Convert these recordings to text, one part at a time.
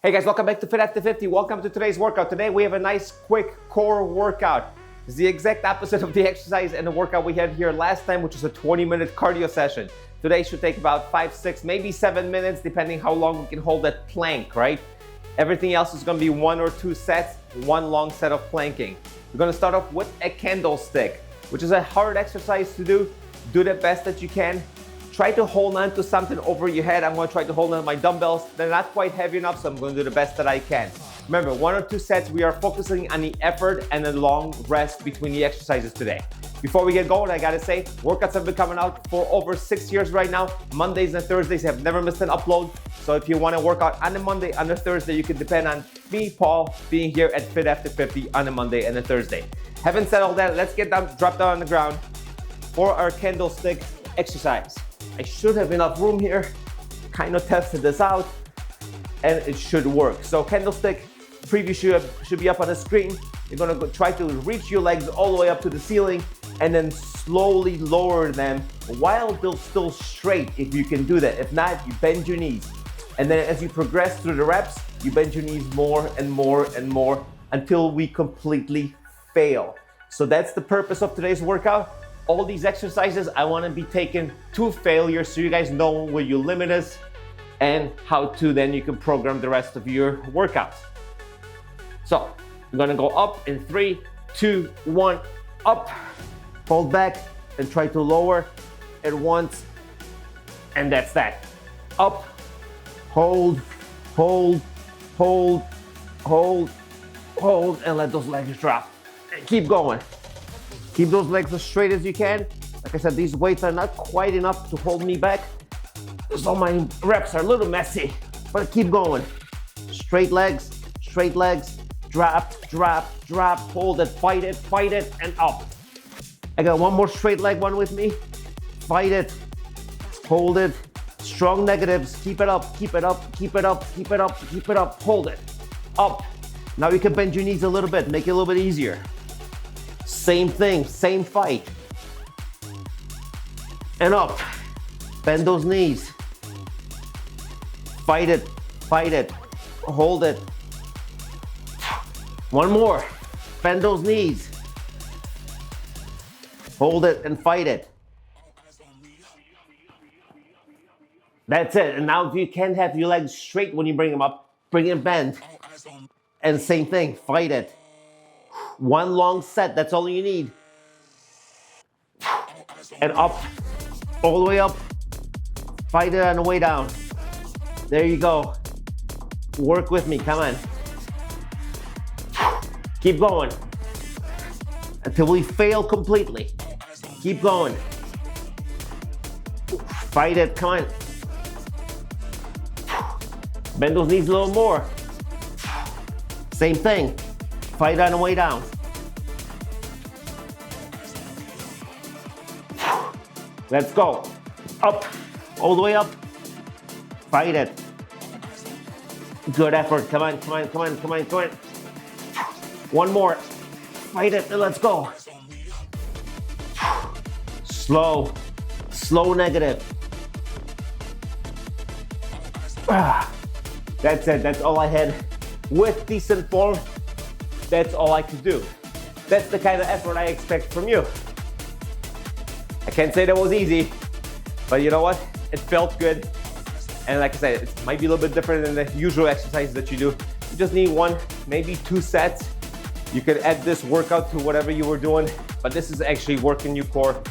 Hey guys, welcome back to Fit After 50. Welcome to today's workout. Today we have a nice quick core workout. It's the exact opposite of the exercise and the workout we had here last time, which was a 20-minute cardio session. Today should take about 5, 6, maybe 7 minutes, depending how long we can hold that plank, right? Everything else is gonna be 1 or 2 sets, 1 long set of planking. We're gonna start off with a candlestick, which is a hard exercise to do. Do the best that you can. Try to hold on to something over your head. I'm going to try to hold on to my dumbbells. They're not quite heavy enough, so I'm going to do the best that I can. Remember, 1 or 2 sets, we are focusing on the effort and a long rest between the exercises today. Before we get going, I gotta say, workouts have been coming out for over 6 years right now. Mondays and Thursdays have never missed an upload. So if you want to work out on a Monday, on a Thursday, you can depend on me, Paul, being here at Fit After 50 on a Monday and a Thursday. Having said all that, let's get down, drop down on the ground for our candlestick exercise. I should have enough room here. Kind of tested this out and it should work. So candlestick preview should be up on the screen. You're gonna try to reach your legs all the way up to the ceiling and then slowly lower them while they're still straight if you can do that. If not, you bend your knees. And then as you progress through the reps, you bend your knees more and more and more until we completely fail. So that's the purpose of today's workout. All these exercises I want to be taken to failure so you guys know where your limit is and how to then you can program the rest of your workouts. So I'm gonna go up in 3, 2, 1, up, hold back and try to lower at once, and that's that. Up, hold, hold, hold, hold, hold, and let those legs drop. And keep going. Keep those legs as straight as you can. Like I said, these weights are not quite enough to hold me back, so my reps are a little messy, but keep going. Straight legs, drop, drop, drop, hold it, fight it, and up. I got one more straight leg one with me. Fight it, hold it, strong negatives, keep it up, keep it up, keep it up, keep it up, keep it up, hold it, up. Now you can bend your knees a little bit, make it a little bit easier. Same thing, same fight. And up. Bend those knees. Fight it, hold it. One more. Bend those knees. Hold it and fight it. That's it. And now if you can have your legs straight when you bring them up, bring it bent. And same thing, fight it. 1 long set, that's all you need. And up, all the way up. Fight it on the way down. There you go. Work with me, come on. Keep going. Until we fail completely. Keep going. Fight it, come on. Bend those knees a little more. Same thing. Fight on the way down. Let's go. Up, all the way up. Fight it. Good effort. Come on, come on, come on, come on, come on. One more. Fight it, and let's go. Slow, slow negative. That's it, that's all I had. With decent form, that's all I could do. That's the kind of effort I expect from you. I can't say that was easy, but you know what? It felt good. And like I said, it might be a little bit different than the usual exercises that you do. You just need 1, maybe 2 sets. You could add this workout to whatever you were doing, but this is actually working your core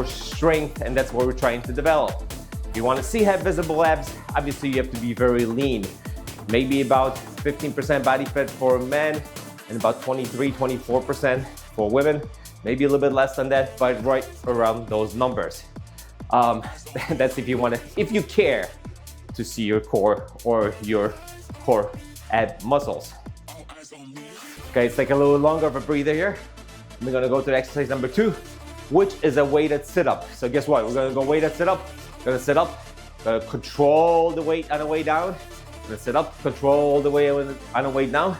strength, and that's what we're trying to develop. If you want to see have visible abs, obviously you have to be very lean. Maybe about 15% body fat for men, and about 23, 24% for women. Maybe a little bit less than that, but right around those numbers. That's if you care to see your core or your core ab muscles. Okay, let's take a little longer of a breather here. We're gonna go to exercise number 2, which is a weighted sit-up. So guess what? We're gonna go weighted sit-up. Gonna sit up, gonna control the weight on the way down. Gonna sit up, control the weight on the way down.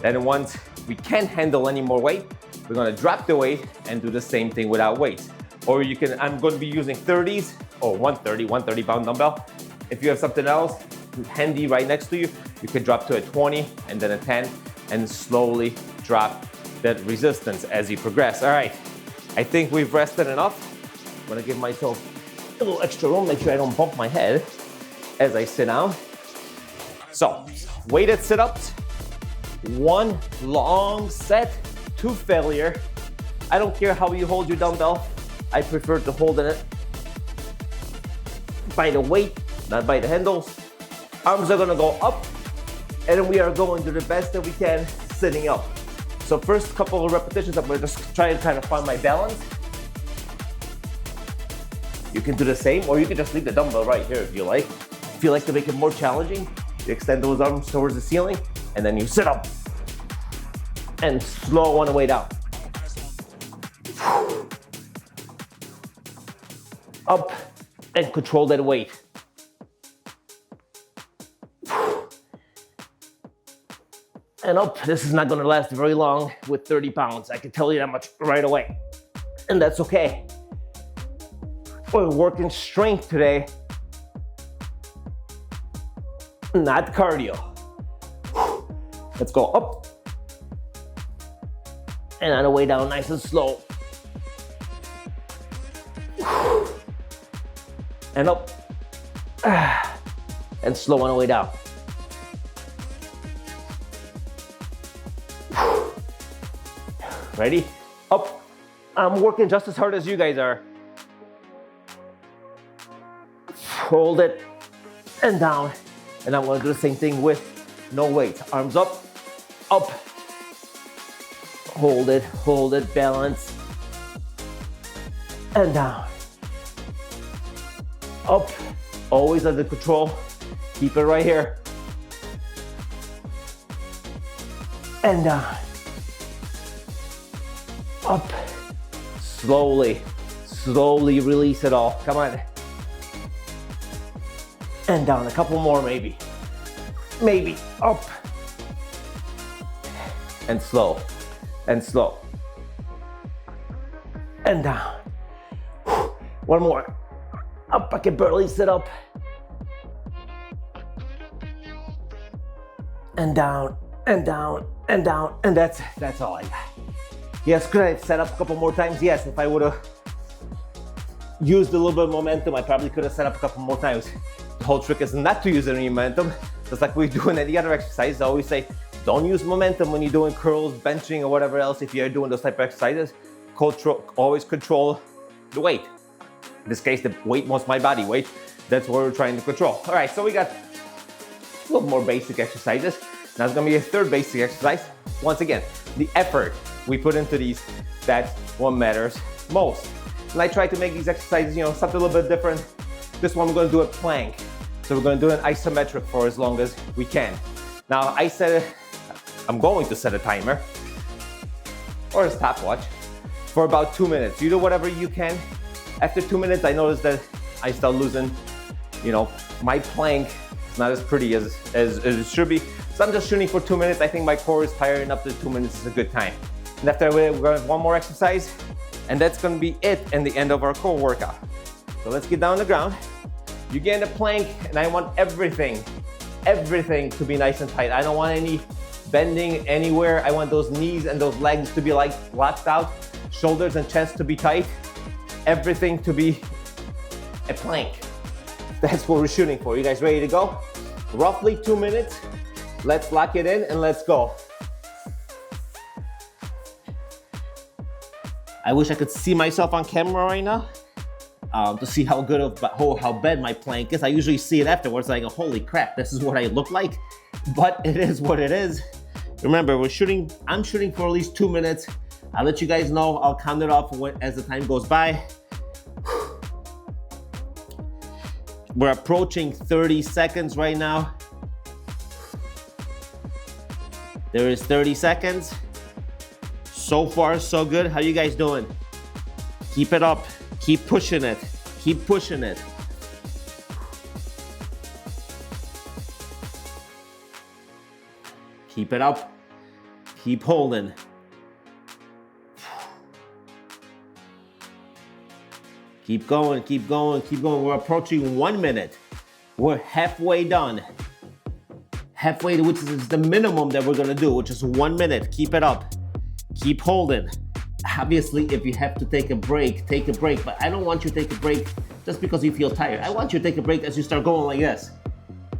Then once we can't handle any more weight, we're gonna drop the weight and do the same thing without weight. Or I'm gonna be using 30s or 130 pound dumbbell. If you have something else, handy right next to you, you can drop to a 20 and then a 10 and slowly drop that resistance as you progress. All right, I think we've rested enough. I'm gonna give myself a little extra room, make sure I don't bump my head as I sit down. So, weighted sit-ups, one long set to failure. I don't care how you hold your dumbbell. I prefer to hold it by the weight, not by the handles. Arms are gonna go up, and we are going to the best that we can sitting up. So first couple of repetitions, I'm gonna just try to kind of find my balance. You can do the same, or you can just leave the dumbbell right here if you like. If you like to make it more challenging, you extend those arms towards the ceiling, and then you sit up and slow on the way down. Up and control that weight. And up. This is not gonna last very long with 30 pounds. I can tell you that much right away. And that's okay. We're working strength today, not cardio. Let's go up. And on the way down, nice and slow. And up. And slow on the way down. Ready? Up. I'm working just as hard as you guys are. Hold it and down. And I'm gonna do the same thing with no weight. Arms up, up. Hold it, balance. And down. Up, always under control. Keep it right here. And down. Up, slowly release it all. Come on. And down, a couple more maybe. Up. And slow, and slow. And down. One more. Up, I can barely sit up. And down, and down, and down. And that's all I got. Yes, could I have set up a couple more times? Yes, if I would have used a little bit of momentum, I probably could have set up a couple more times. The whole trick is not to use any momentum. Just like we do in any other exercise, I always say, don't use momentum when you're doing curls, benching, or whatever else. If you're doing those type of exercises, always control the weight. In this case, the weight was my body weight. That's what we're trying to control. All right, so we got a little more basic exercises. Now it's gonna be a third basic exercise. Once again, the effort we put into these, that's what matters most. And I try to make these exercises, something a little bit different. This one we're gonna do a plank. So we're gonna do an isometric for as long as we can. Now I'm going to set a timer or a stopwatch for about 2 minutes. You do whatever you can. After 2 minutes, I noticed that I start losing, my plank is not as pretty as it should be. So I'm just shooting for 2 minutes. I think my core is tired enough that 2 minutes is a good time. And after we're gonna have one more exercise, and that's gonna be it and the end of our core workout. So let's get down on the ground. You get in the plank, and I want everything to be nice and tight. I don't want any bending anywhere. I want those knees and those legs to be like locked out, shoulders and chest to be tight, everything to be a plank. That's what we're shooting for. You guys ready to go? Roughly 2 minutes. Let's lock it in and let's go. I wish I could see myself on camera right now to see how bad my plank is. I usually see it afterwards, like, holy crap, this is what I look like. But it is what it is. Remember, I'm shooting for at least 2 minutes. I'll let you guys know. I'll count it off as the time goes by. We're approaching 30 seconds right now. There is 30 seconds. So far, so good. How you guys doing? Keep it up. Keep pushing it. Keep pushing it. Keep it up. Keep holding. Keep going, keep going, keep going. We're approaching 1 minute. We're halfway done. Halfway, which is the minimum that we're gonna do, which is 1 minute. Keep it up. Keep holding. Obviously, if you have to take a break, take a break. But I don't want you to take a break just because you feel tired. I want you to take a break as you start going like this.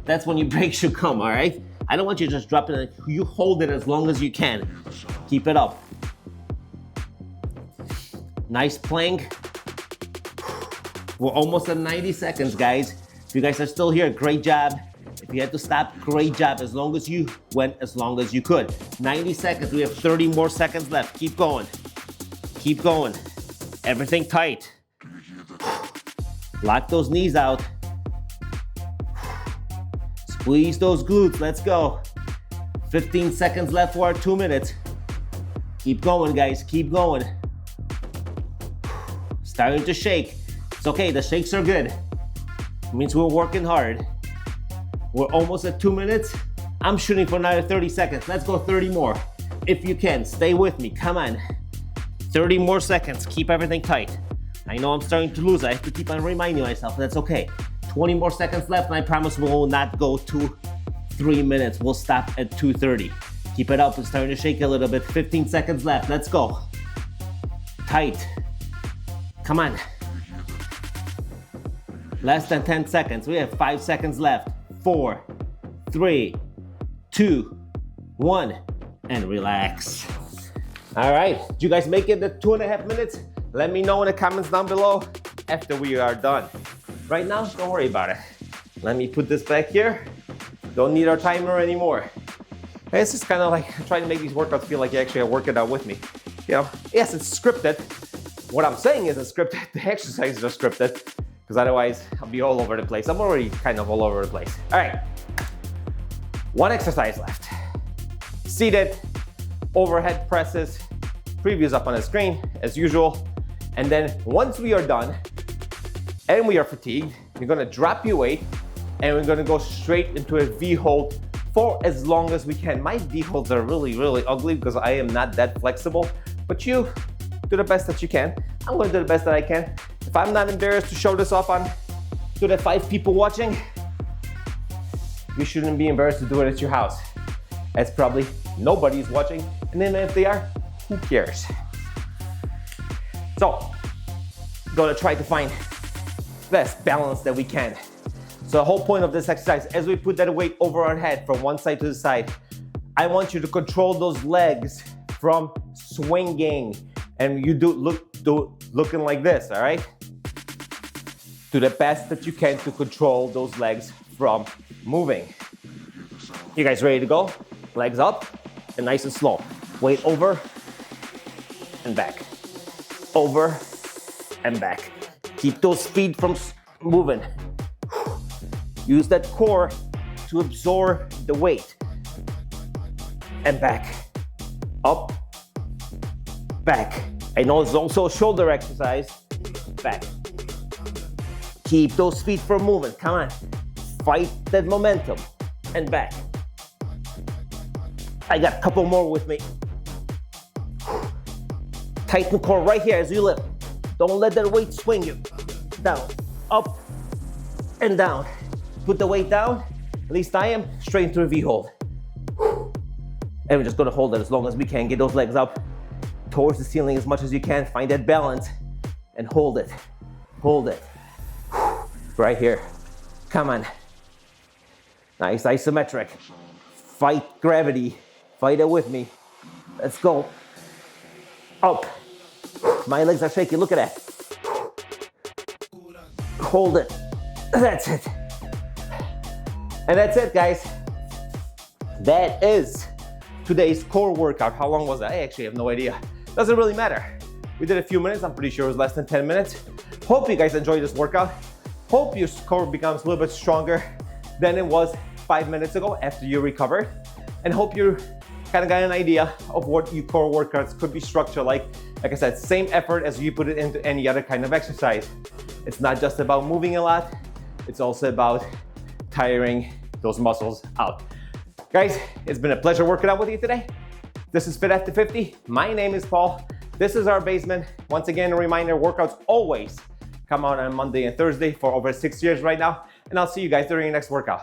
That's when your break should come, all right? I don't want you to just drop it. You hold it as long as you can. Keep it up. Nice plank. We're almost at 90 seconds, guys. If you guys are still here, great job. If you had to stop, great job. As long as you went, as long as you could. 90 seconds, we have 30 more seconds left. Keep going. Keep going. Everything tight. Lock those knees out. Squeeze those glutes, let's go. 15 seconds left for our 2 minutes. Keep going, guys, keep going. Starting to shake. It's okay, the shakes are good. It means we're working hard. We're almost at 2 minutes. I'm shooting for another 30 seconds. Let's go 30 more. If you can, stay with me, come on. 30 more seconds, keep everything tight. I know I'm starting to lose, I have to keep on reminding myself, that's okay. 20 more seconds left, and I promise we will not go to 3 minutes. We'll stop at 2:30. Keep it up, it's starting to shake a little bit. 15 seconds left, let's go. Tight. Come on. Less than 10 seconds, we have 5 seconds left. 4, 3, 2, 1, and relax. All right, did you guys make it the 2.5 minutes? Let me know in the comments down below after we are done. Right now, don't worry about it. Let me put this back here. Don't need our timer anymore. This is kind of like trying to make these workouts feel like you actually are working out with me. You know, yes, it's scripted. What I'm saying is it's scripted. The exercises are scripted, because otherwise I'll be all over the place. I'm already kind of all over the place. All right, 1 exercise left. Seated, overhead presses, previews up on the screen as usual. And then once we are done and we are fatigued, we're gonna drop your weight and we're gonna go straight into a V hold for as long as we can. My V holds are really, really ugly because I am not that flexible, but you do the best that you can. I'm gonna do the best that I can. If I'm not embarrassed to show this off to the 5 people watching, you shouldn't be embarrassed to do it at your house. As probably nobody's watching, and then if they are, who cares? So, gonna try to find best balance that we can. So the whole point of this exercise, as we put that weight over our head from one side to the side, I want you to control those legs from swinging, and you looking like this, all right? Do the best that you can to control those legs from moving. You guys ready to go? Legs up and nice and slow. Weight over and back. Over and back. Keep those feet from moving. Use that core to absorb the weight. And back. Up. Back. I know it's also a shoulder exercise. Back. Keep those feet from moving. Come on. Fight that momentum. And back. I got a couple more with me. Tighten the core right here as you lift. Don't let that weight swing you. Down, up, and down. Put the weight down, at least I am, straight into a V hold. And we're just gonna hold it as long as we can. Get those legs up towards the ceiling as much as you can. Find that balance and hold it. Hold it. Right here. Come on. Nice, isometric. Fight gravity. Fight it with me. Let's go. Up. My legs are shaking, look at that. Hold it. That's it. And that's it, guys. That is today's core workout. How long was that? I actually have no idea. Doesn't really matter. We did a few minutes. I'm pretty sure it was less than 10 minutes. Hope you guys enjoyed this workout. Hope your core becomes a little bit stronger than it was 5 minutes ago after you recovered. And hope you kind of got an idea of what your core workouts could be structured like. Like I said, same effort as you put it into any other kind of exercise. It's not just about moving a lot. It's also about tiring those muscles out. Guys, it's been a pleasure working out with you today. This is Fit After 50. My name is Paul. This is our basement. Once again, a reminder, workouts always come out on Monday and Thursday for over 6 years right now. And I'll see you guys during your next workout.